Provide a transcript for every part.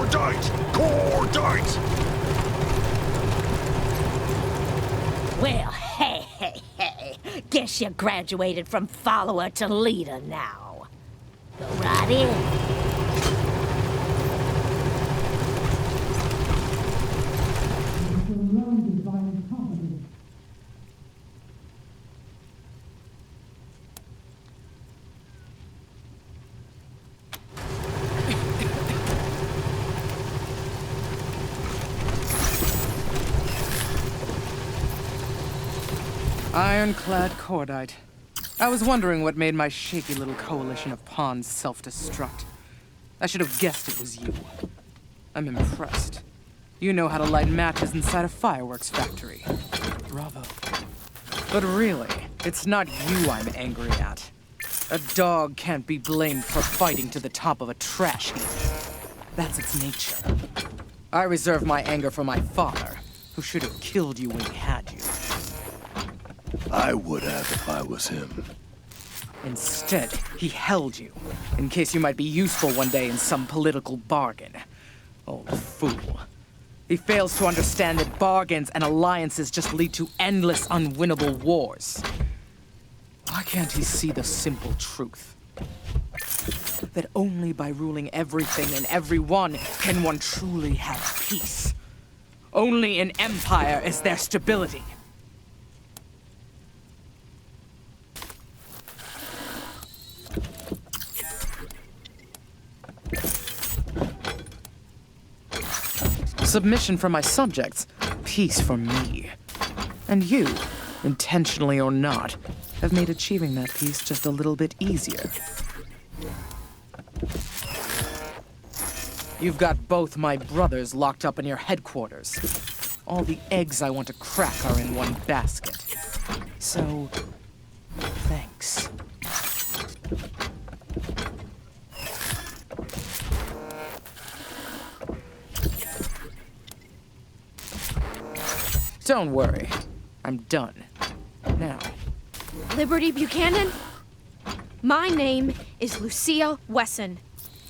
Cordite! Well, hey. Guess you graduated from follower to leader now. Go right in. Ironclad Cordite. I was wondering what made my shaky little coalition of pawns self-destruct. I should have guessed it was you. I'm impressed. You know how to light matches inside a fireworks factory. Bravo. But really, it's not you I'm angry at. A dog can't be blamed for fighting to the top of a trash heap. That's its nature. I reserve my anger for my father, who should have killed you when he had you. I would have if I was him. Instead, he held you, in case you might be useful one day in some political bargain. Old fool. He fails to understand that bargains and alliances just lead to endless, unwinnable wars. Why can't he see the simple truth? That only by ruling everything and everyone can one truly have peace. Only in empire is there stability. Submission from my subjects, peace for me. And you, intentionally or not, have made achieving that peace just a little bit easier. You've got both my brothers locked up in your headquarters. All the eggs I want to crack are in one basket. So, thanks. Don't worry. I'm done. Now. Liberty Buchanan? My name is Lucia Wesson,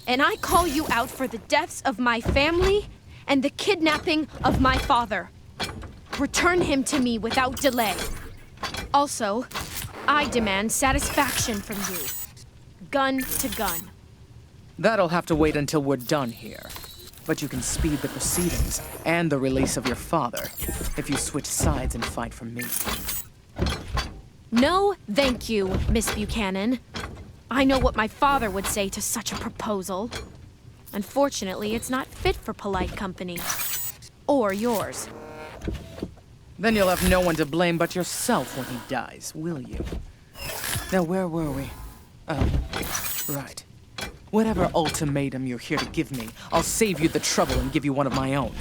and I call you out for the deaths of my family and the kidnapping of my father. Return him to me without delay. Also, I demand satisfaction from you. Gun to gun. That'll have to wait until we're done here. But you can speed the proceedings and the release of your father if you switch sides and fight for me. No, thank you, Miss Buchanan. I know what my father would say to such a proposal. Unfortunately, it's not fit for polite company. Or yours. Then you'll have no one to blame but yourself when he dies, will you? Now, where were we? Oh, right. Whatever ultimatum you're here to give me, I'll save you the trouble and give you one of my own.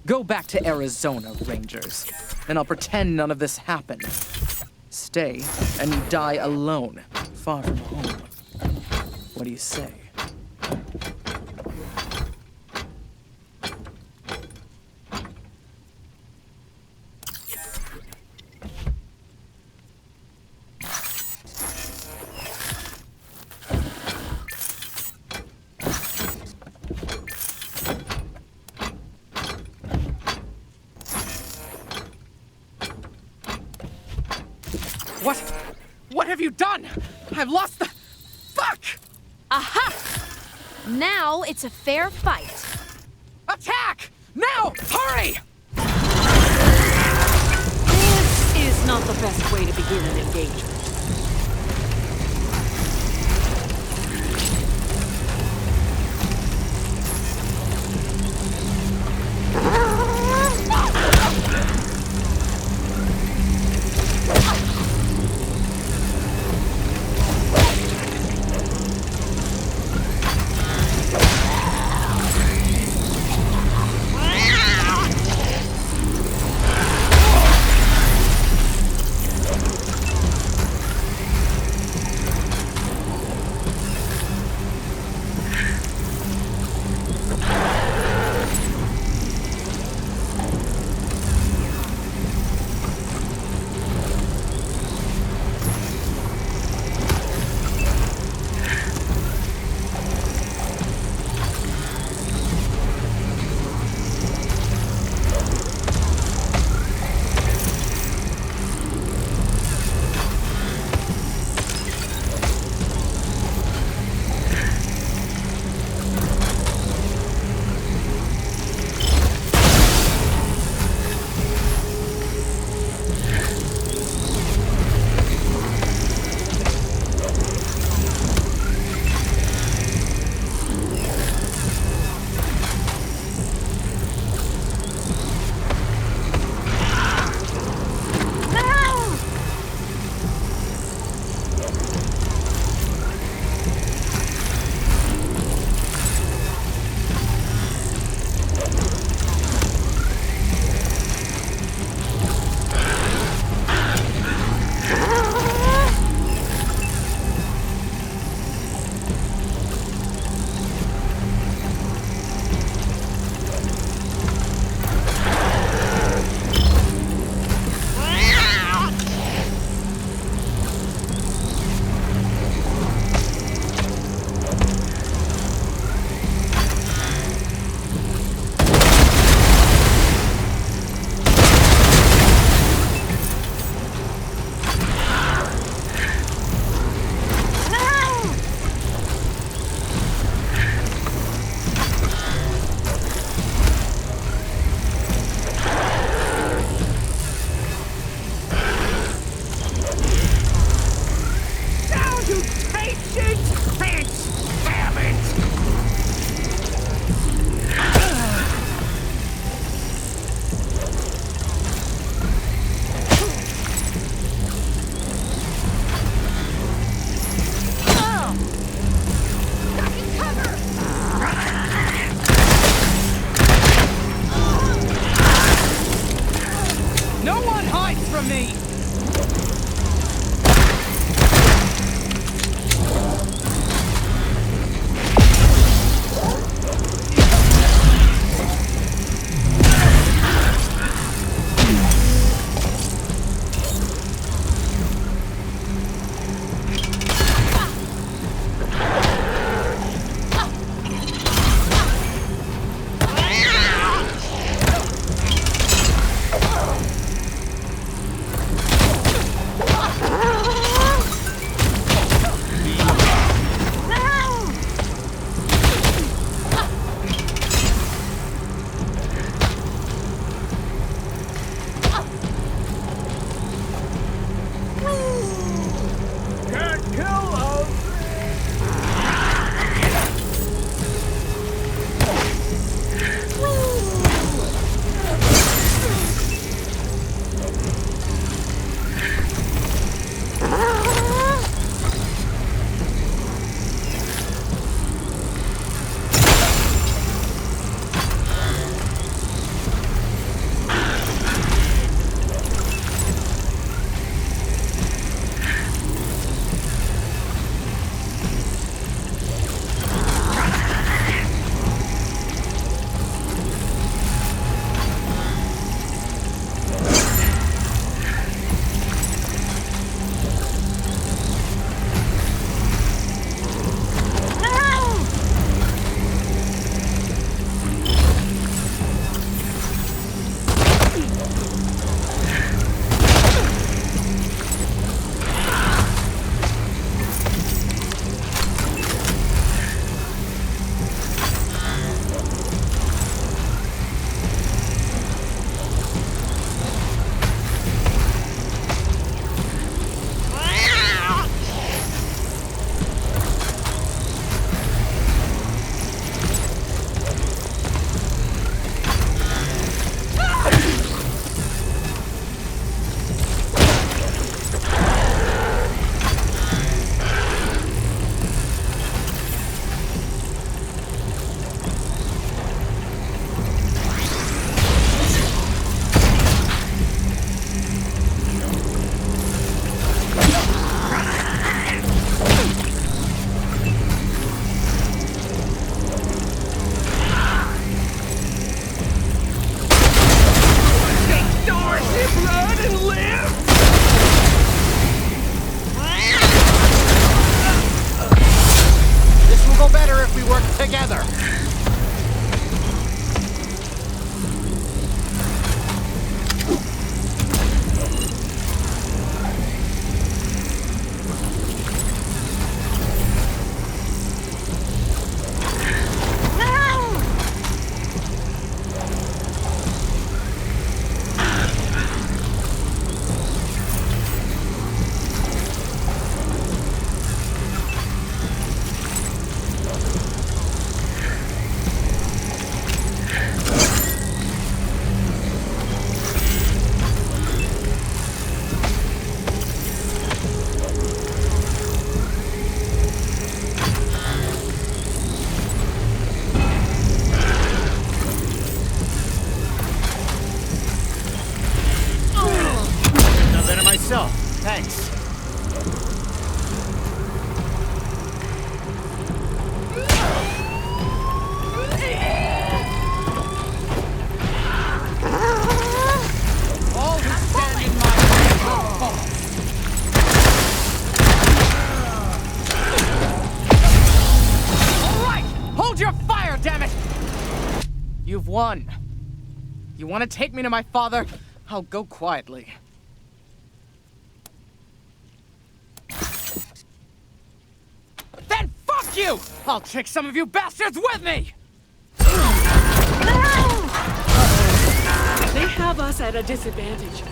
Go back to Arizona, Rangers, and I'll pretend none of this happened. Stay, and you die alone, far from home. What do you say? What have you done? I've lost the... Fuck! Aha! Now it's a fair fight. Attack! Now! Hurry! This is not the best way to begin an engagement. No one hides from me! Thanks. All who stand in my way will fall. All right! Hold your fire, damn it! You've won. You want to take me to my father? I'll go quietly. Then fuck you! I'll take some of you bastards with me! They have us at a disadvantage.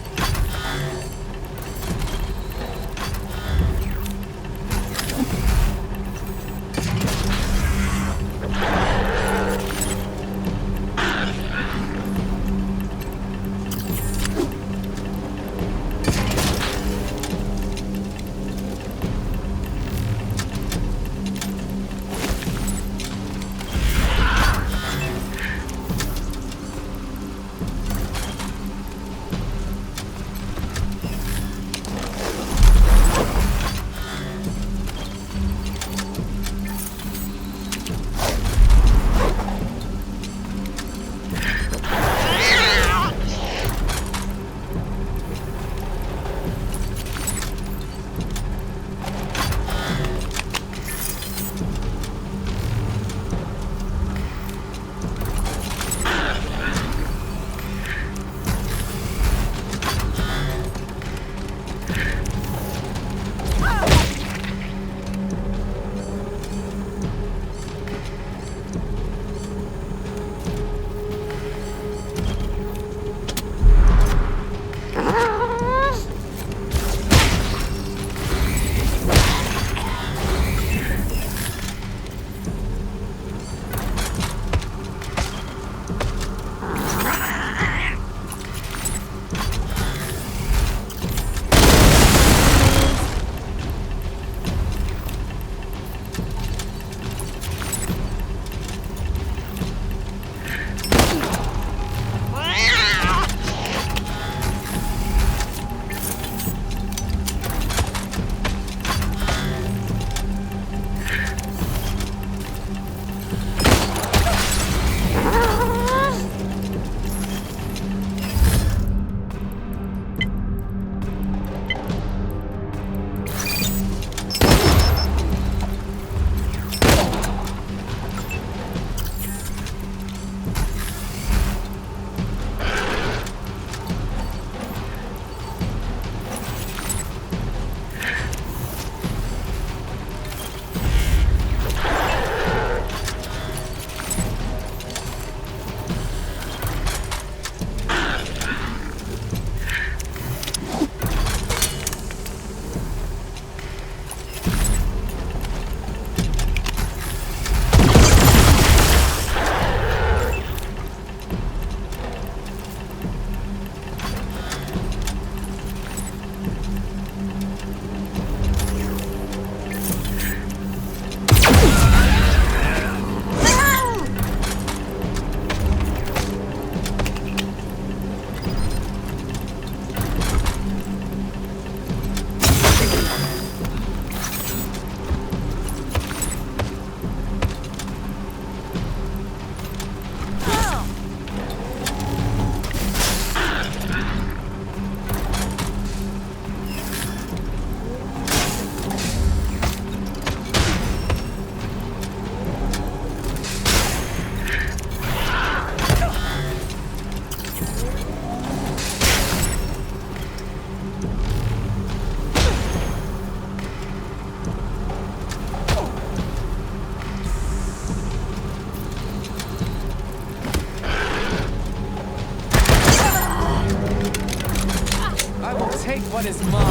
take what is mine.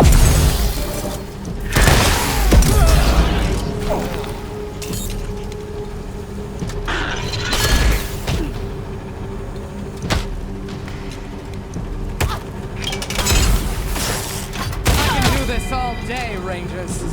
I can do this all day, Rangers.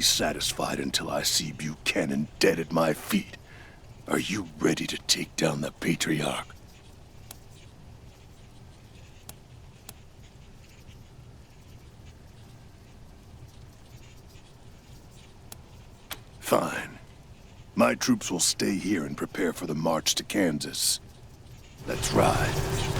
Satisfied until I see Bьюкенен dead at my feet. Are you ready to take down the patriarch? Fine. My troops will stay here and prepare for the march to Kansas. Let's ride.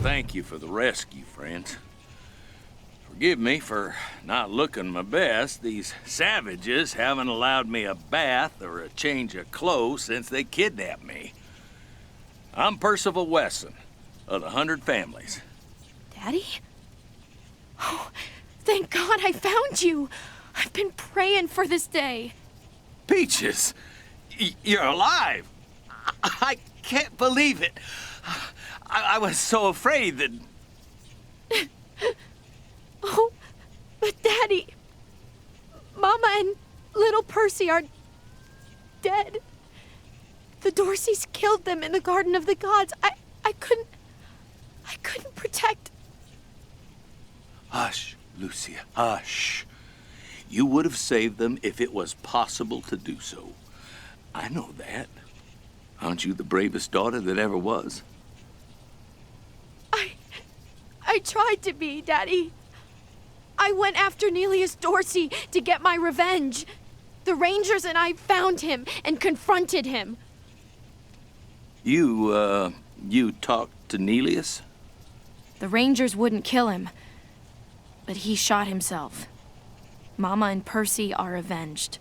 thank you for the rescue, friends. Forgive me for not looking my best. These savages haven't allowed me a bath or a change of clothes since they kidnapped me. I'm Percival Wesson, of the 100 Families. Daddy? Oh, thank God I found you. I've been praying for this day. Peaches, you're alive. I can't believe it. I was so afraid that... Oh, but Daddy, Mama and little Percy are dead. The Dorseys killed them in the Garden of the Gods. I couldn't protect. Hush, Lucia, hush. You would have saved them if it was possible to do so. I know that. Aren't you the bravest daughter that ever was? I tried to be, Daddy. I went after Nelius Dorsey to get my revenge. The Rangers and I found him and confronted him. You talked to Nelius? The Rangers wouldn't kill him, but he shot himself. Mama and Percy are avenged.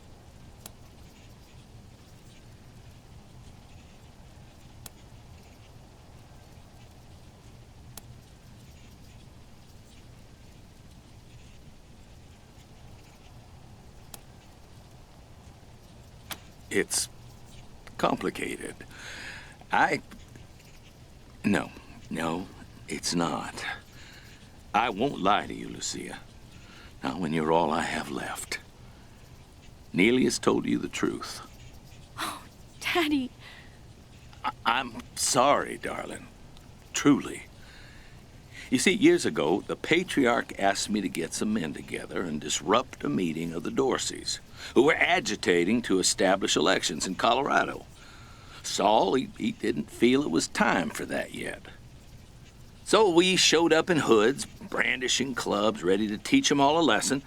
It's complicated. No, it's not. I won't lie to you, Lucia. Not when you're all I have left. Nelius told you the truth. Oh, Daddy. I'm sorry, darling. Truly. You see, years ago, the Patriarch asked me to get some men together and disrupt a meeting of the Dorseys, who were agitating to establish elections in Colorado. Saul, he didn't feel it was time for that yet. So we showed up in hoods, brandishing clubs, ready to teach them all a lesson.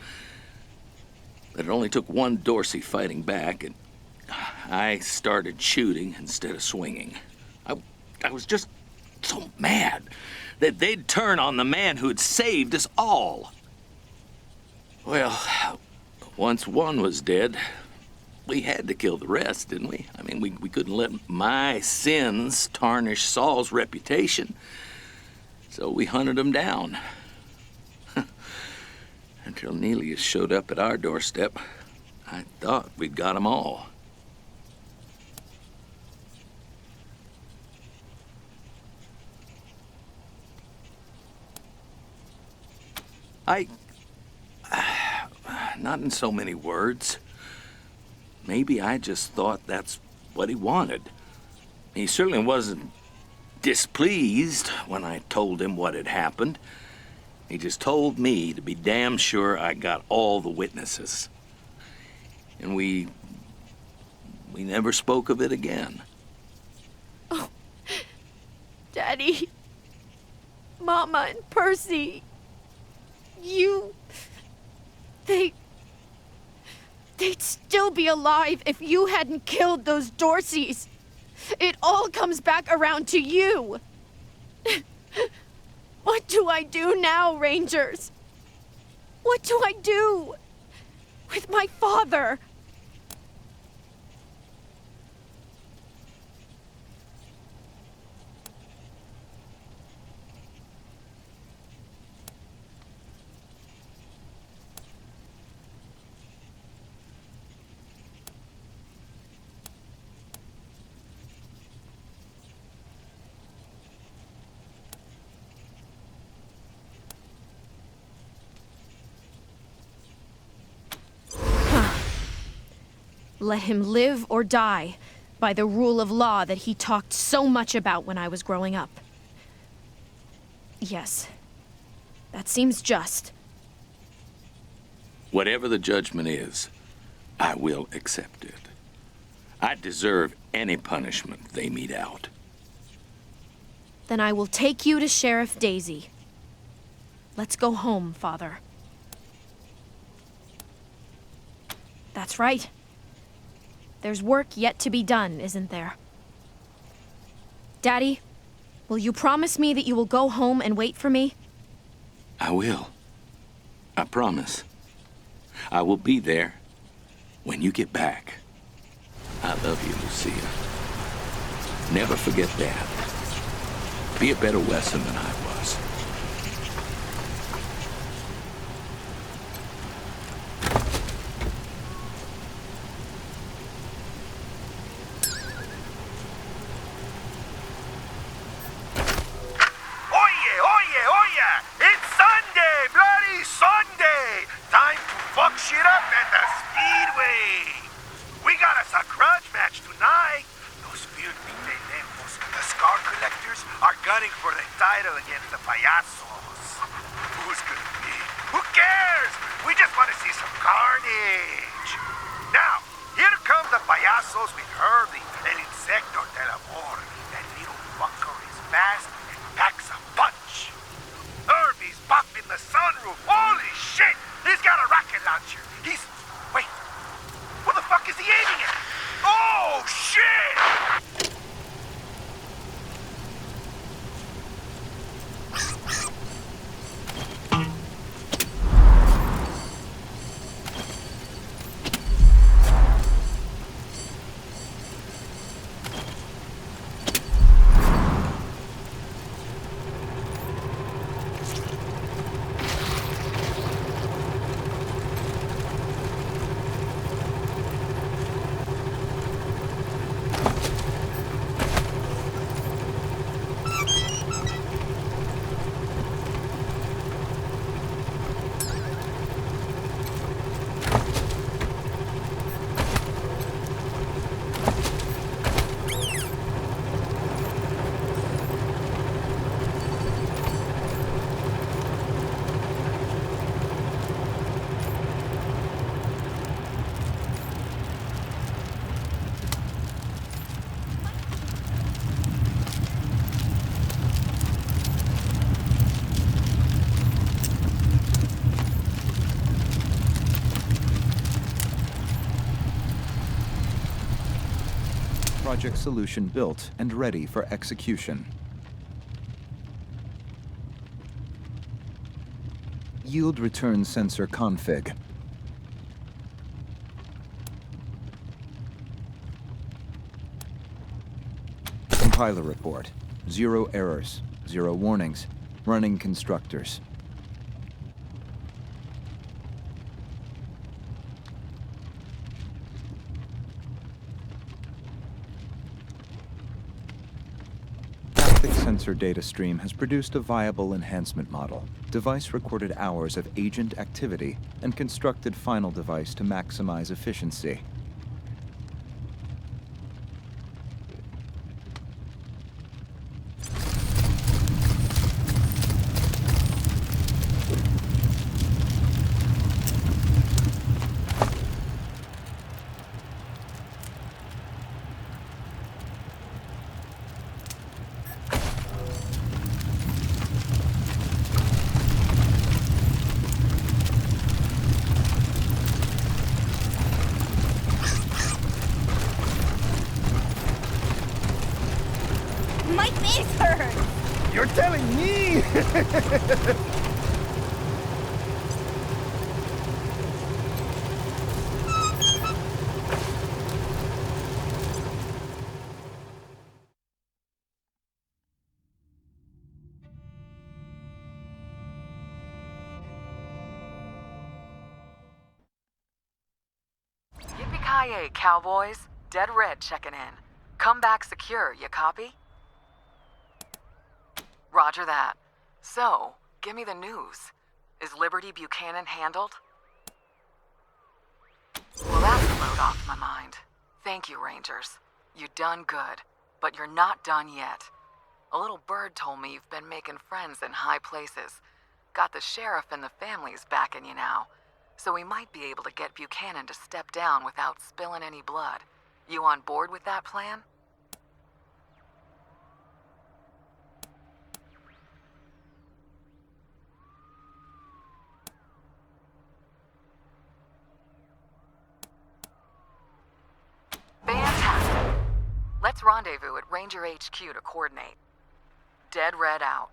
But it only took one Dorsey fighting back, and I started shooting instead of swinging. I was just so mad that they'd turn on the man who had saved us all. Well, once one was dead, we had to kill the rest, didn't we? I mean, we couldn't let my sins tarnish Saul's reputation. So we hunted him down. Until Nelius showed up at our doorstep, I thought we'd got them all. Not in so many words. Maybe I just thought that's what he wanted. He certainly wasn't displeased when I told him what had happened. He just told me to be damn sure I got all the witnesses. And we never spoke of it again. Oh, Daddy, Mama and Percy, they'd still be alive if you hadn't killed those Dorseys. It all comes back around to you. What do I do now, Rangers? What do I do with my father? Let him live or die by the rule of law that he talked so much about when I was growing up. Yes, that seems just. Whatever the judgment is, I will accept it. I deserve any punishment they mete out. Then I will take you to Sheriff Daisy. Let's go home, Father. That's right. There's work yet to be done, isn't there? Daddy, Will you promise me that you will go home and wait for me? I will. I promise. I will be there when you get back. I love you, Lucia. Never forget that. Be a better Wesson than I was. Project solution built and ready for execution. Yield return sensor config. Compiler report. 0 errors, 0 warnings. Running constructors. Sensor data stream has produced a viable enhancement model. Device recorded hours of agent activity and constructed final device to maximize efficiency. You're telling me? Yippee-ki-yay, cowboys. Dead Red checking in. Come back secure, you copy? Roger that. So, give me the news. Is Liberty Buchanan handled? Well, that's a load off my mind. Thank you, Rangers. You done good, but you're not done yet. A little bird told me you've been making friends in high places. Got the sheriff and the families backing you now. So we might be able to get Buchanan to step down without spilling any blood. You on board with that plan? Fantastic. Let's rendezvous at Ranger HQ to coordinate. dead red out.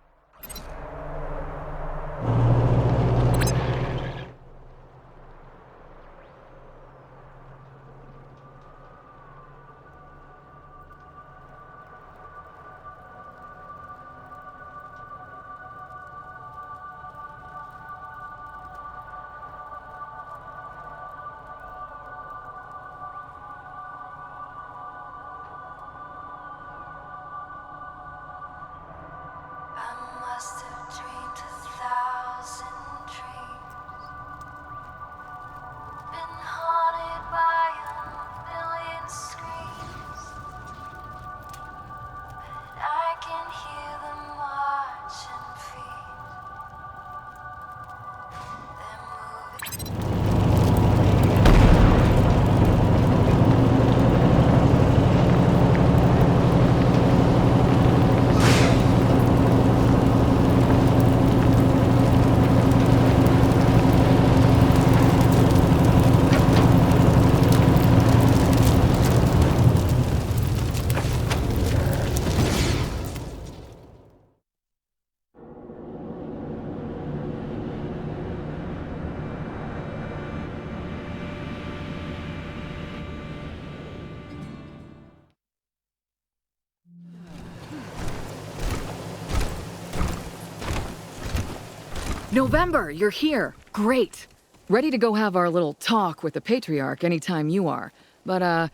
November, you're here. Great. Ready to go have our little talk with the Patriarch anytime you are. But,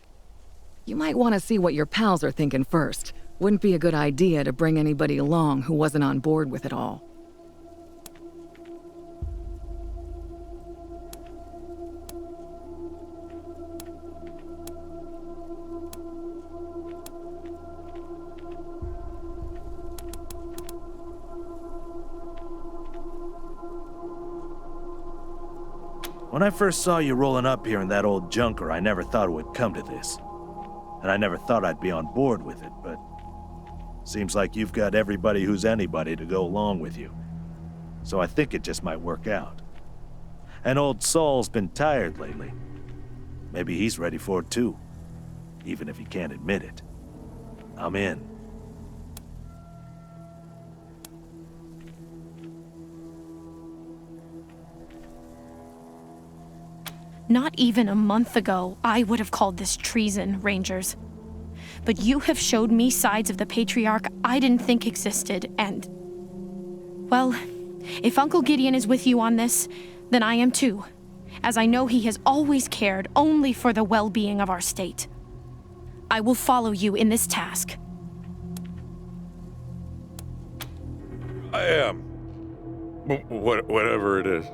you might want to see what your pals are thinking first. Wouldn't be a good idea to bring anybody along who wasn't on board with it all. When I first saw you rolling up here in that old junker, I never thought it would come to this. And I never thought I'd be on board with it, but seems like you've got everybody who's anybody to go along with you. So I think it just might work out. And old Saul's been tired lately. Maybe he's ready for it too, even if he can't admit it. I'm in. Not even a month ago, I would have called this treason, Rangers. But you have showed me sides of the Patriarch I didn't think existed, and... well, if Uncle Gideon is with you on this, then I am too, as I know he has always cared only for the well-being of our state. I will follow you in this task. I am. Whatever it is.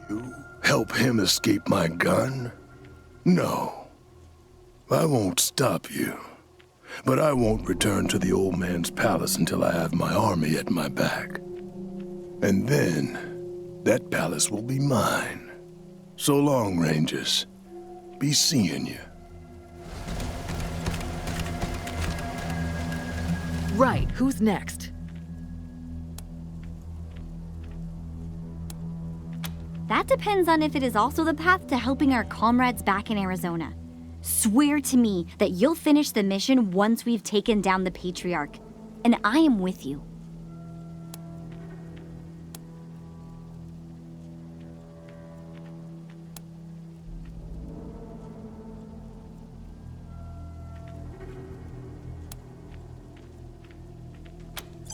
You help him escape my gun? No. I won't stop you. But I won't return to the old man's palace until I have my army at my back. And then, that palace will be mine. So long, Rangers. Be seeing you. Right, who's next? That depends on if it is also the path to helping our comrades back in Arizona. Swear to me that you'll finish the mission once we've taken down the Patriarch, and I am with you.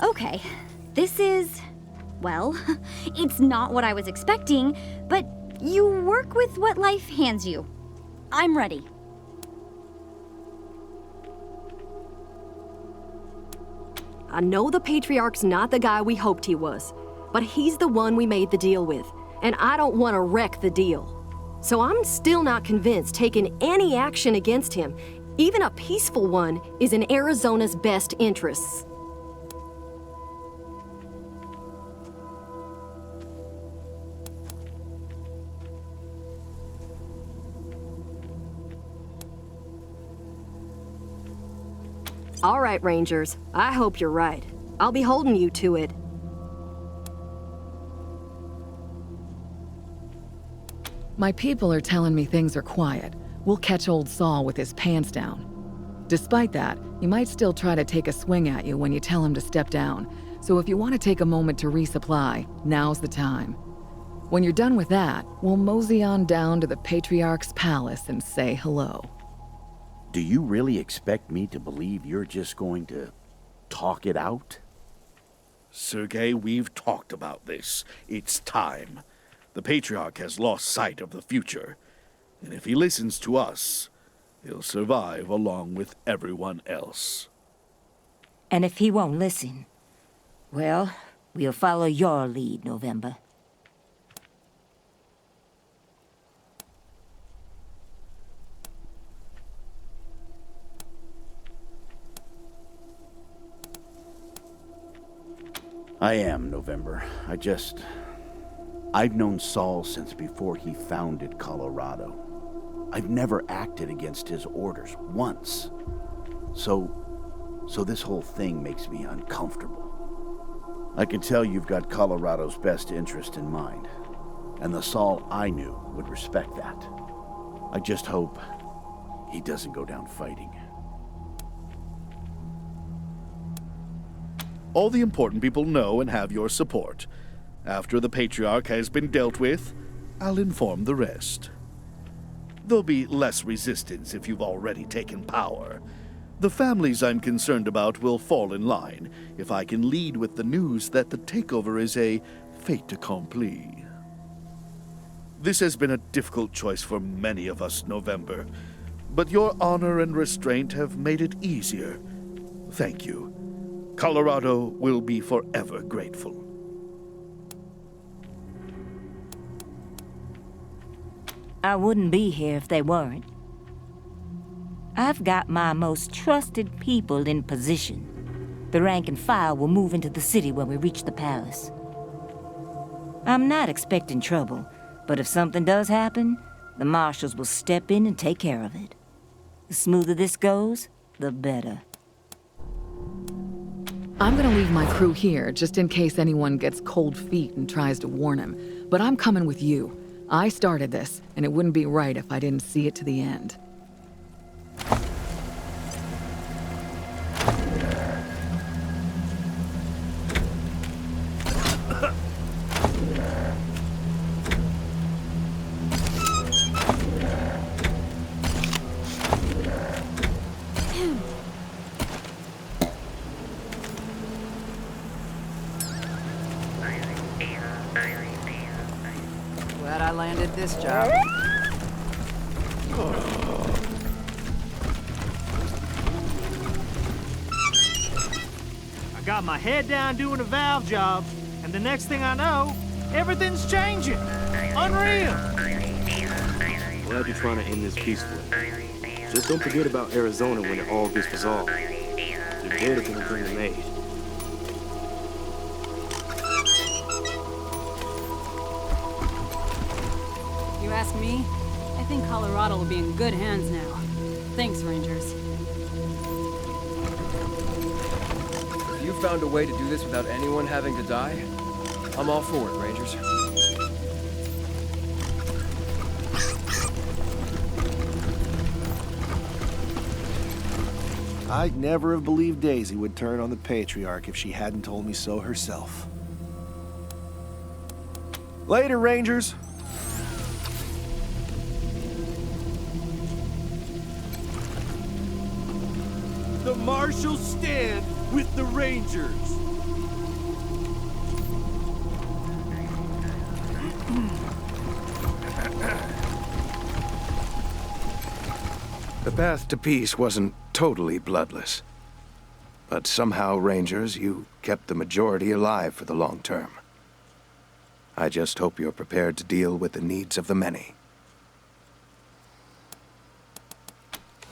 Okay, this is... well, it's not what I was expecting, but you work with what life hands you. I'm ready. I know the Patriarch's not the guy we hoped he was, but he's the one we made the deal with, and I don't want to wreck the deal. So I'm still not convinced taking any action against him, even a peaceful one, is in Arizona's best interests. All right, Rangers. I hope you're right. I'll be holding you to it. My people are telling me things are quiet. We'll catch old Saul with his pants down. Despite that, he might still try to take a swing at you when you tell him to step down. So if you want to take a moment to resupply, now's the time. When you're done with that, we'll mosey on down to the Patriarch's palace and say hello. Do you really expect me to believe you're just going to talk it out? Sergei, we've talked about this. It's time. The Patriarch has lost sight of the future. And if he listens to us, he'll survive along with everyone else. And if he won't listen, well, we'll follow your lead, November. I am, November. I've known Saul since before he founded Colorado. I've never acted against his orders once. So this whole thing makes me uncomfortable. I can tell you've got Colorado's best interest in mind, and the Saul I knew would respect that. I just hope he doesn't go down fighting. All the important people know and have your support. After the Patriarch has been dealt with, I'll inform the rest. There'll be less resistance if you've already taken power. The families I'm concerned about will fall in line if I can lead with the news that the takeover is a fait accompli. This has been a difficult choice for many of us, November, but your honor and restraint have made it easier. Thank you. Colorado will be forever grateful. I wouldn't be here if they weren't. I've got my most trusted people in position. The rank and file will move into the city when we reach the palace. I'm not expecting trouble, but if something does happen, the marshals will step in and take care of it. The smoother this goes, the better. I'm gonna leave my crew here just in case anyone gets cold feet and tries to warn him, but I'm coming with you. I started this, and it wouldn't be right if I didn't see it to the end. Glad I landed this job. I got my head down doing a valve job, and the next thing I know, everything's changing. Unreal. Glad you're trying to end this peacefully. Just don't forget about Arizona when it all gets resolved. You're dead if anything is made. You ask me? I think Colorado will be in good hands now. Thanks, Rangers. If you found a way to do this without anyone having to die, I'm all for it, Rangers. I'd never have believed Daisy would turn on the Patriarch if she hadn't told me so herself. Later, Rangers! The Marshals stand with the Rangers. The path to peace wasn't totally bloodless. But somehow, Rangers, you kept the majority alive for the long term. I just hope you're prepared to deal with the needs of the many.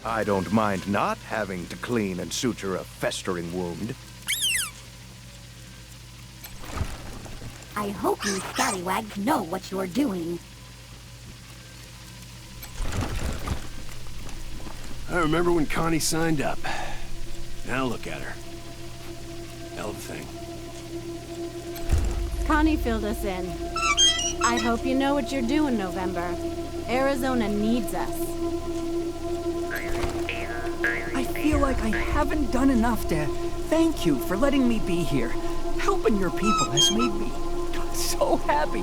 I don't mind not having to clean and suture a festering wound. I hope you scallywags know what you're doing. I remember when Connie signed up. Now look at her. Hell of a thing. Connie filled us in. I hope you know what you're doing, November. Arizona needs us. I feel like I haven't done enough, Dad. Thank you for letting me be here. Helping your people has made me so happy.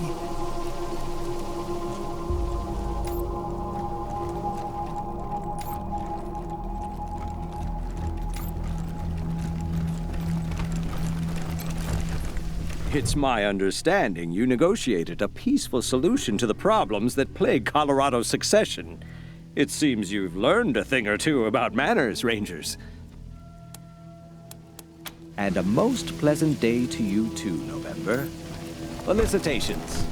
It's my understanding you negotiated a peaceful solution to the problems that plague Colorado's succession. It seems you've learned a thing or two about manners, Rangers. And a most pleasant day to you too, November. Felicitations.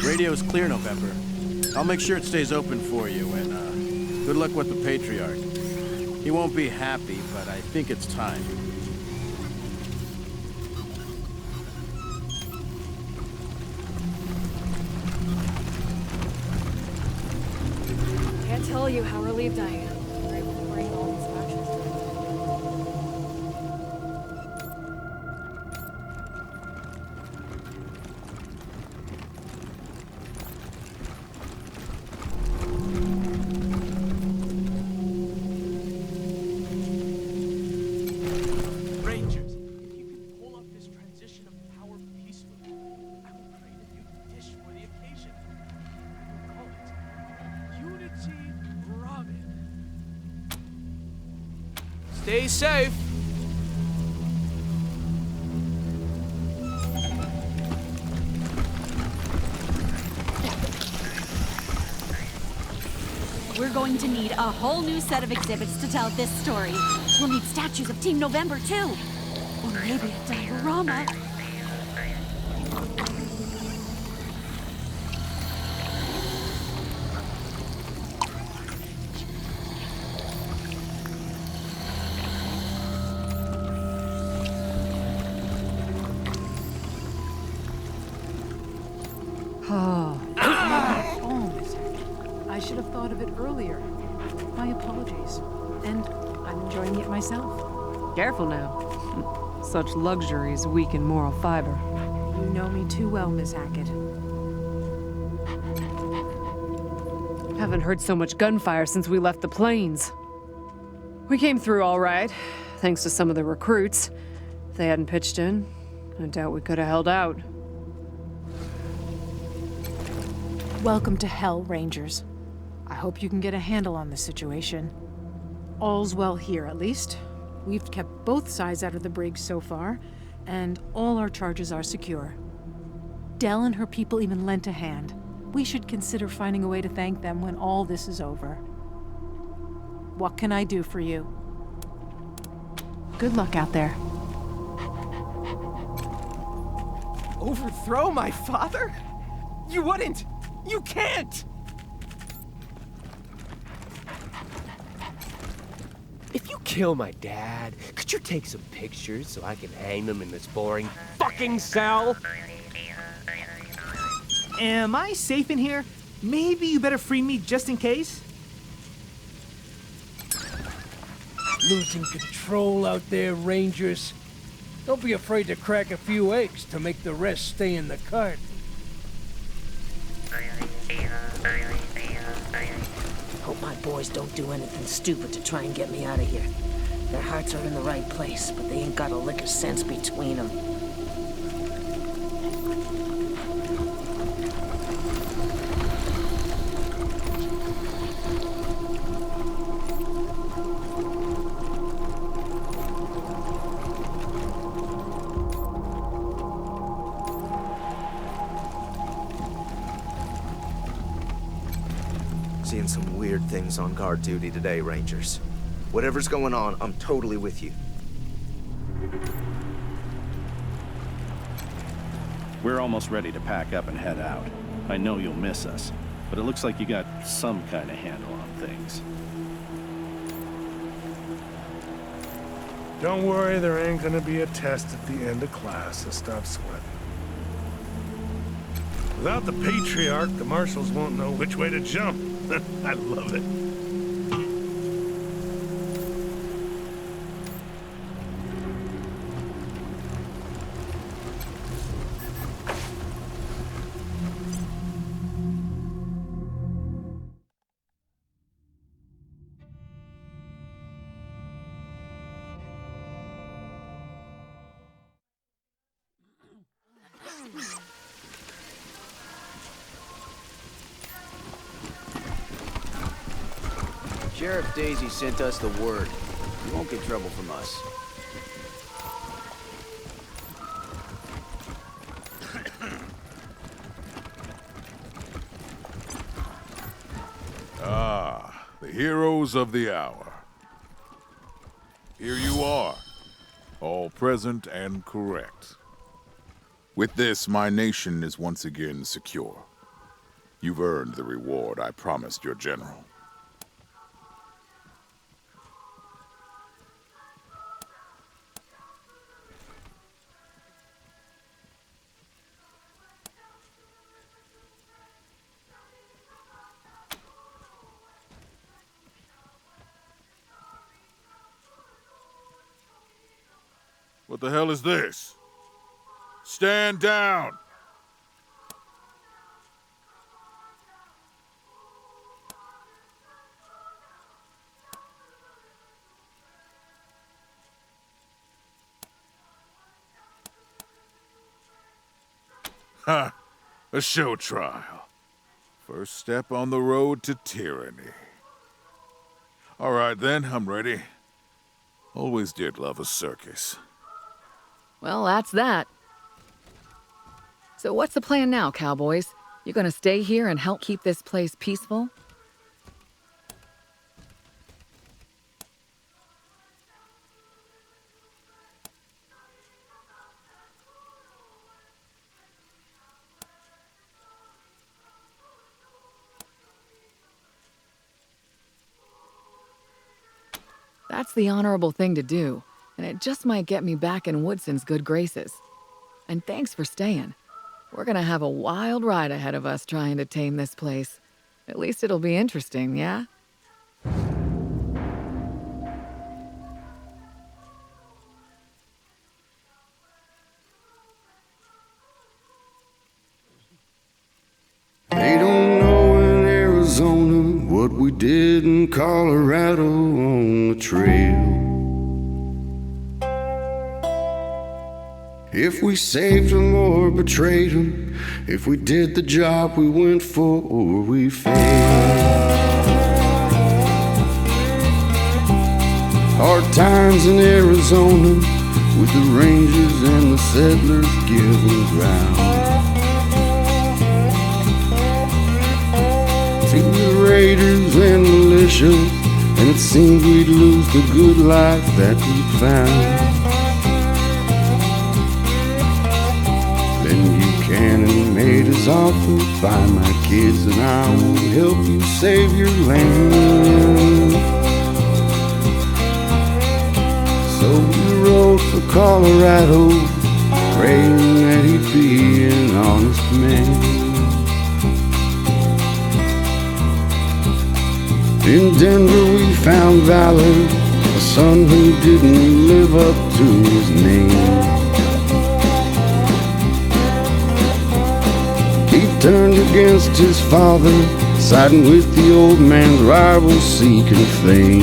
Radio's clear, November. I'll make sure it stays open for you, and good luck with the Patriarch. He won't be happy, but I think it's time. Can't tell you how relieved I am. You're able to bring all these factions Rangers, if you can pull off this transition of power peacefully, I will create a new dish for the occasion. I will call it Unity Ramen. Stay safe. We're going to need a whole new set of exhibits to tell this story. We'll need statues of Team November, too. Or maybe a diorama. Oh, Miss Hackett. I should have thought of it earlier. My apologies. And I'm enjoying it myself. Careful now. Such luxuries weaken moral fiber. You know me too well, Miss Hackett. Haven't heard so much gunfire since we left the plains. We came through all right, thanks to some of the recruits. If they hadn't pitched in, I doubt we could have held out. Welcome to Hell, Rangers. I hope you can get a handle on the situation. All's well here, at least. We've kept both sides out of the brig so far, and all our charges are secure. Dell and her people even lent a hand. We should consider finding a way to thank them when all this is over. What can I do for you? Good luck out there. Overthrow my father? You wouldn't! You can't! If you kill my dad, could you take some pictures so I can hang them in this boring fucking cell? Am I safe in here? Maybe you better free me just in case? Losing control out there, Rangers. Don't be afraid to crack a few eggs to make the rest stay in the cart. Hope my boys don't do anything stupid to try and get me out of here. Their hearts are in the right place, but they ain't got a lick of sense between them. Seeing some weird things on guard duty today, Rangers. Whatever's going on, I'm totally with you. We're almost ready to pack up and head out. I know you'll miss us, but it looks like you got some kind of handle on things. Don't worry, there ain't gonna be a test at the end of class, so stop sweating. Without the Patriarch, the marshals won't know which way to jump. I love it. Sheriff Daisy sent us the word. You won't get trouble from us. Ah, the heroes of the hour. Here you are, all present and correct. With this, my nation is once again secure. You've earned the reward I promised your general. What the hell is this? Stand down! Ha! A show trial. First step on the road to tyranny. All right then, I'm ready. Always did love a circus. Well, that's that. So what's the plan now, cowboys? You gonna stay here and help keep this place peaceful? That's the honorable thing to do, and it just might get me back in Woodson's good graces. And thanks for staying. We're gonna have a wild ride ahead of us trying to tame this place. At least it'll be interesting, yeah? They don't know in Arizona what we did in Colorado on the trail. If we saved them or betrayed them, if we did the job we went for or we failed. Hard times in Arizona with the Rangers and the settlers giving ground. To the raiders and militia, and it seemed we'd lose the good life that we found. Then Buchanan made his offer, find my kids and I will help you save your land. So we rode for Colorado, praying that he'd be an honest man. In Denver we found Valor, a son who didn't live up to his name. He turned against his father, siding with the old man's rivals seeking fame.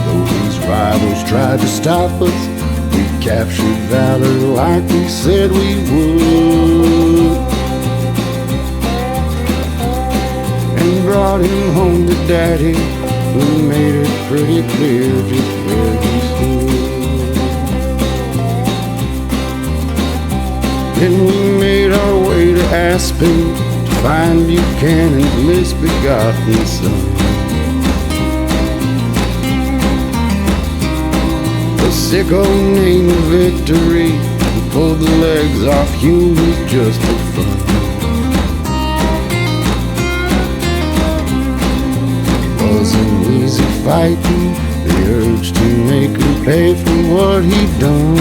Though these rivals tried to stop us, we captured Valor like we said we would. And brought him home to Daddy, who made it pretty clear just where he stood. Then we made our way to Aspen to find Buchanan's misbegotten son. A sicko named Victory, who pulled the legs off humans just for fun. Wasn't easy fighting the urge to make him pay for what he'd done.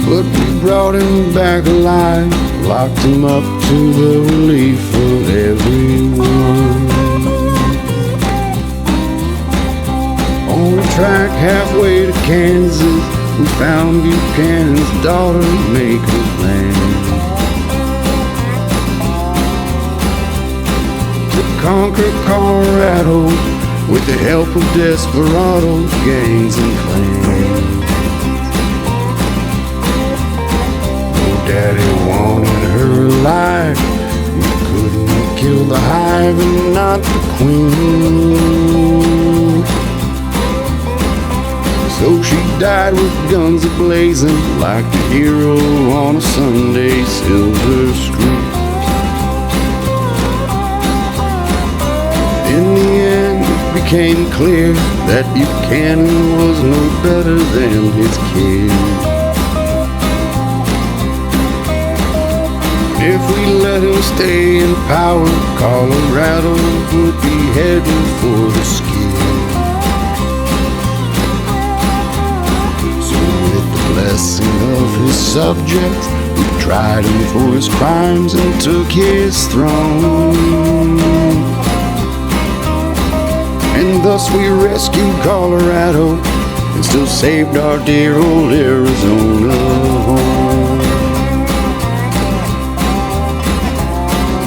But we brought him back alive, locked him up to the relief of everyone. On the track halfway to Kansas, we found Buchanan's daughter making plans to conquer Colorado with the help of desperados, gangs, and clans. Oh, Daddy wanted her the hive and not the queen. So she died with guns a-blazing like a hero on a Sunday silver screen. In the end, it became clear that Buchanan was no better than his kid. If we let him stay in power, Colorado would be heading for the skid. So with the blessing of his subjects, we tried him for his crimes and took his throne. And thus we rescued Colorado and still saved our dear old Arizona home.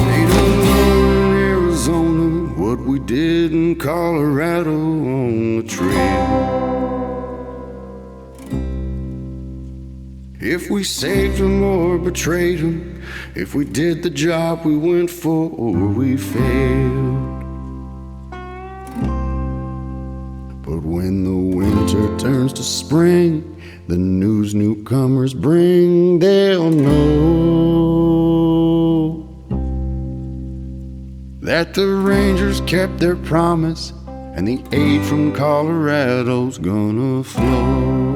They don't know in Arizona what we did in Colorado on the trail. If we saved him or betrayed him, if we did the job we went for or we failed. But when the winter turns to spring, the news newcomers bring, they'll know that the Rangers kept their promise and the aid from Colorado's gonna flow.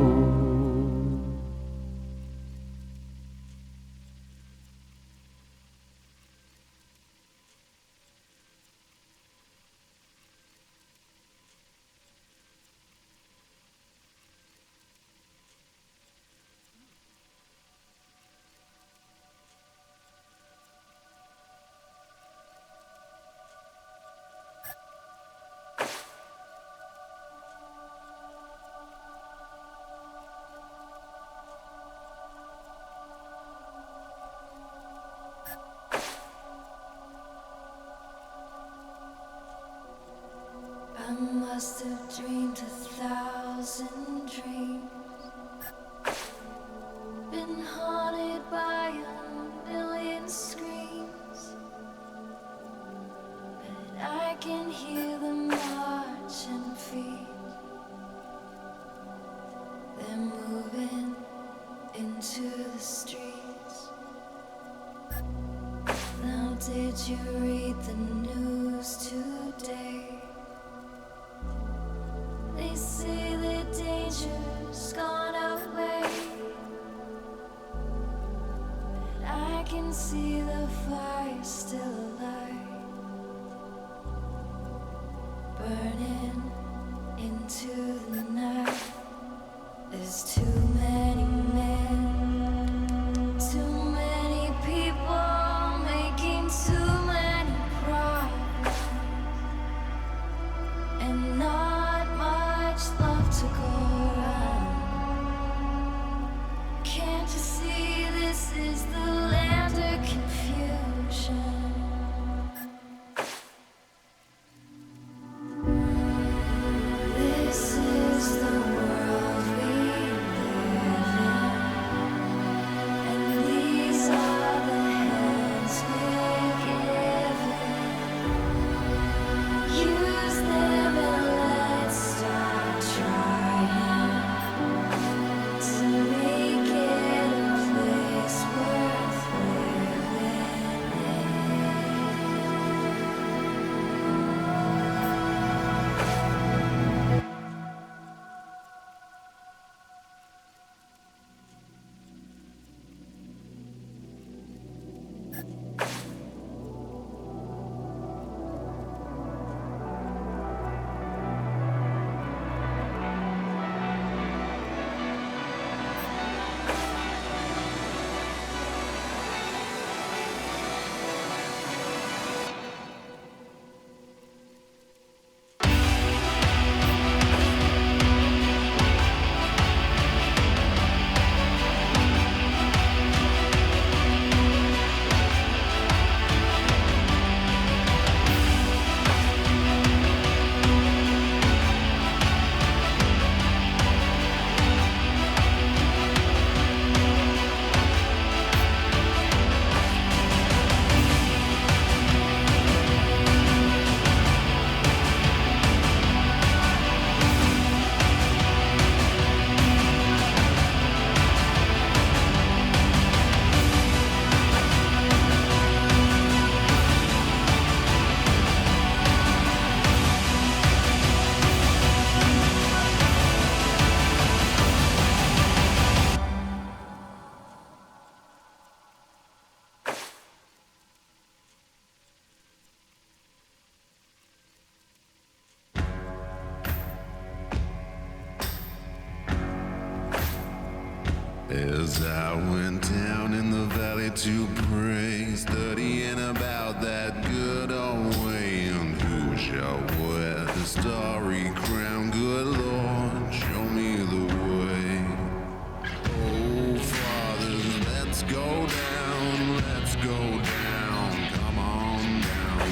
I must have dreamed 1,000 dreams, been haunted by a million screams, but I can hear them marching feet. They're moving into the streets. Now did you read the news today? They say the danger's gone away, but I can see the fire still alive, burning into the night. There's too many men, too many people making too many problems, and not much love to go around. Can't you see this is the land of confusion? This is the world we live As I went down in the valley to pray, studying about that good old way, and who shall wear the starry crown? Good Lord, show me the way. Oh, fathers, let's go down, let's go down, come on down.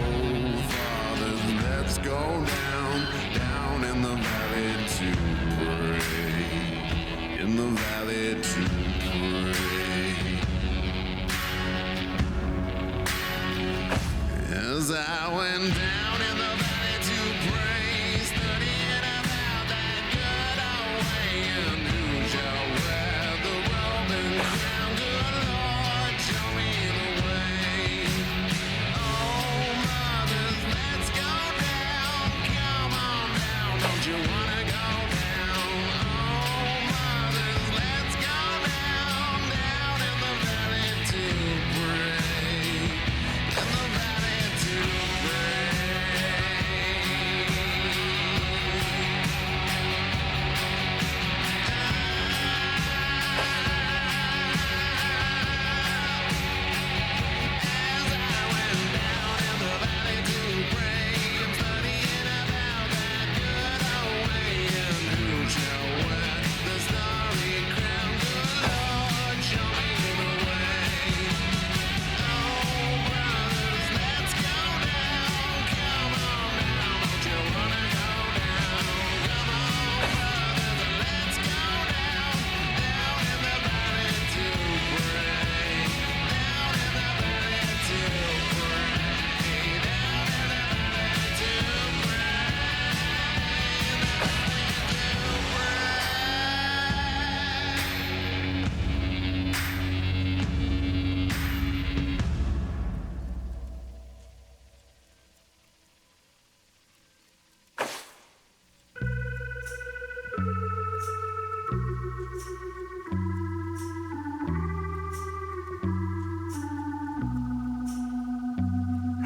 Oh, fathers, let's go down, down in the valley to pray, in the valley to pray. As I went down in the valley to pray, studying about that good old way, and who shall wear the robe and crown? Good Lord, show me the way. Oh, mothers, let's go down, come on down, don't you wanna go down? Oh, mothers, let's go down, down in the valley to pray, in the valley to pray.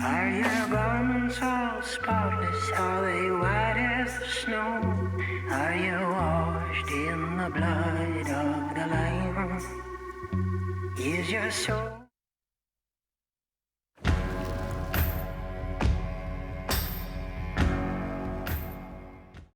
Are your garments all spotless? Are they white as the snow? Are you washed in the blood of the Lamb? Is your soul